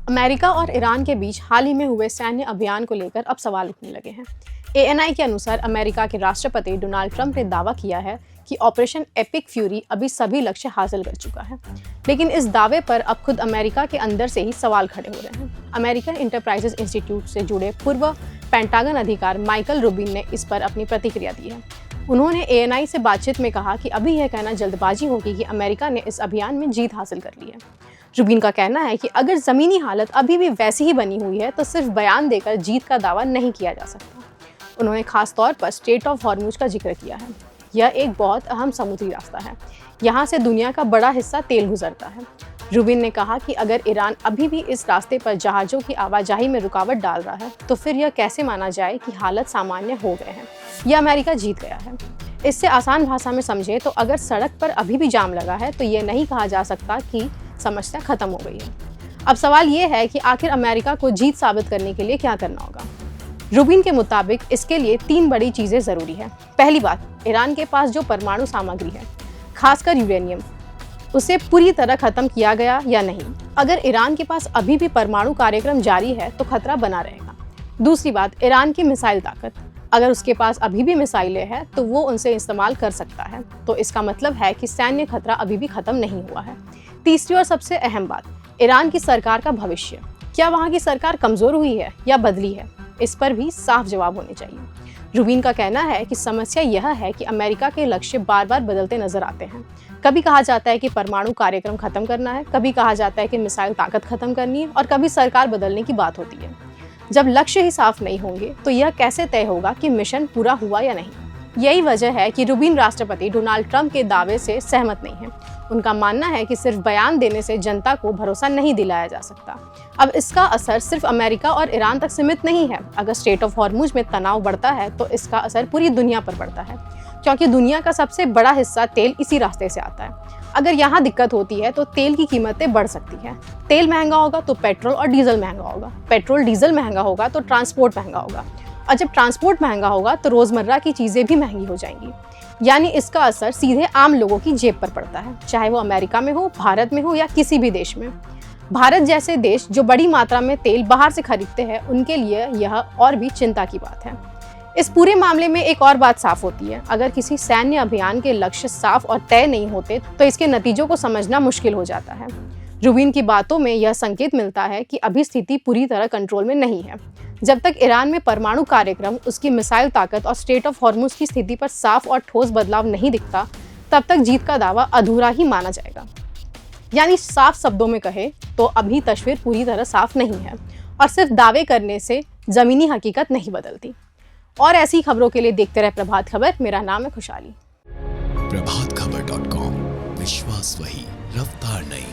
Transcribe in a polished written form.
America और Iran के बीच हाल ही में हुए सैन्य अभियान को लेकर अब सवाल उठने लगे हैं। ANI के अनुसार अमेरिका के राष्ट्रपति डोनाल्ड ट्रंप ने दावा किया है कि ऑपरेशन एपिक फ्यूरी अभी सभी लक्ष्य हासिल कर चुका है, लेकिन इस दावे पर अब खुद अमेरिका के अंदर से ही सवाल खड़े हो रहे हैं। अमेरिकन इंटरप्राइजेज इंस्टीट्यूट से जुड़े पूर्व पेंटागन अधिकारी माइकल रूबिन ने इस पर अपनी प्रतिक्रिया दी है। उन्होंने ANI से बातचीत में कहा कि अभी यह कहना जल्दबाजी होगी कि अमेरिका ने इस अभियान में जीत हासिल कर ली है। रूबिन का कहना है कि अगर ज़मीनी हालत अभी भी वैसी ही बनी हुई है तो सिर्फ बयान देकर जीत का दावा नहीं किया जा सकता। उन्होंने खास तौर पर स्ट्रेट ऑफ हॉर्मुज का जिक्र किया है। यह एक बहुत अहम समुद्री रास्ता है। यहाँ से दुनिया का बड़ा हिस्सा तेल गुजरता है। रूबिन ने कहा कि अगर ईरान अभी भी इस रास्ते पर जहाज़ों की आवाजाही में रुकावट डाल रहा है तो फिर यह कैसे माना जाए कि हालत सामान्य हो गए हैं या अमेरिका जीत गया है। इससे आसान भाषा में समझे तो अगर सड़क पर अभी भी जाम लगा है तो ये नहीं कहा जा सकता कि समस्या खत्म हो गई है। अब सवाल ये है कि आखिर अमेरिका को जीत साबित करने के लिए क्या करना होगा। रूबिन के मुताबिक इसके लिए 3 बड़ी चीज़ें ज़रूरी है। पहली बात, ईरान के पास जो परमाणु सामग्री है, खासकर यूरेनियम, उसे पूरी तरह खत्म किया गया या नहीं। अगर ईरान के पास अभी भी परमाणु कार्यक्रम जारी है तो खतरा बना रहेगा। दूसरी बात, ईरान की मिसाइल ताकत, अगर उसके पास अभी भी मिसाइलें हैं तो वो उनसे इस्तेमाल कर सकता है, तो इसका मतलब है कि सैन्य खतरा अभी भी खत्म नहीं हुआ है। तीसरी और सबसे अहम बात, ईरान की सरकार का भविष्य, क्या वहाँ की सरकार कमज़ोर हुई है या बदली है, इस पर भी साफ जवाब होने चाहिए। रूबिन का कहना है कि समस्या यह है कि अमेरिका के लक्ष्य बार बार बदलते नजर आते हैं। कभी कहा जाता है कि परमाणु कार्यक्रम खत्म करना है, कभी कहा जाता है कि मिसाइल ताकत खत्म करनी है और कभी सरकार बदलने की बात होती है। जब लक्ष्य ही साफ नहीं होंगे तो यह कैसे तय होगा कि मिशन पूरा हुआ या नहीं। यही वजह है कि रूबिन राष्ट्रपति डोनाल्ड ट्रंप के दावे से सहमत नहीं है। उनका मानना है कि सिर्फ बयान देने से जनता को भरोसा नहीं दिलाया जा सकता। अब इसका असर सिर्फ अमेरिका और ईरान तक सीमित नहीं है। अगर स्ट्रेट ऑफ हॉर्मुज में तनाव बढ़ता है तो इसका असर पूरी दुनिया पर पड़ता है, क्योंकि दुनिया का सबसे बड़ा हिस्सा तेल इसी रास्ते से आता है। अगर यहाँ दिक्कत होती है तो तेल की कीमतें बढ़ सकती हैं। तेल महंगा होगा तो पेट्रोल और डीजल महंगा होगा, पेट्रोल डीजल महंगा होगा तो ट्रांसपोर्ट महंगा होगा, और जब ट्रांसपोर्ट महंगा होगा तो रोज़मर्रा की चीज़ें भी महंगी हो जाएंगी। यानी इसका असर सीधे आम लोगों की जेब पर पड़ता है, चाहे वो अमेरिका में हो, भारत में हो या किसी भी देश में। भारत जैसे देश जो बड़ी मात्रा में तेल बाहर से खरीदते हैं, उनके लिए यह और भी चिंता की बात है। इस पूरे मामले में एक और बात साफ होती है, अगर किसी सैन्य अभियान के लक्ष्य साफ और तय नहीं होते तो इसके नतीजों को समझना मुश्किल हो जाता है। रूबिन की बातों में यह संकेत मिलता है कि अभी स्थिति पूरी तरह कंट्रोल में नहीं है। जब तक ईरान में परमाणु कार्यक्रम, उसकी मिसाइल ताकत और स्ट्रेट ऑफ हॉर्मुज की स्थिति पर साफ और ठोस बदलाव नहीं दिखता, तब तक जीत का दावा अधूरा ही माना जाएगा। यानी साफ शब्दों में कहे तो अभी तस्वीर पूरी तरह साफ नहीं है और सिर्फ दावे करने से जमीनी हकीकत नहीं बदलती। और ऐसी खबरों के लिए देखते रहे प्रभात खबर। मेरा नाम है खुशहाली। प्रभातखबर.com, विश्वास वही, रफ्तार नहीं।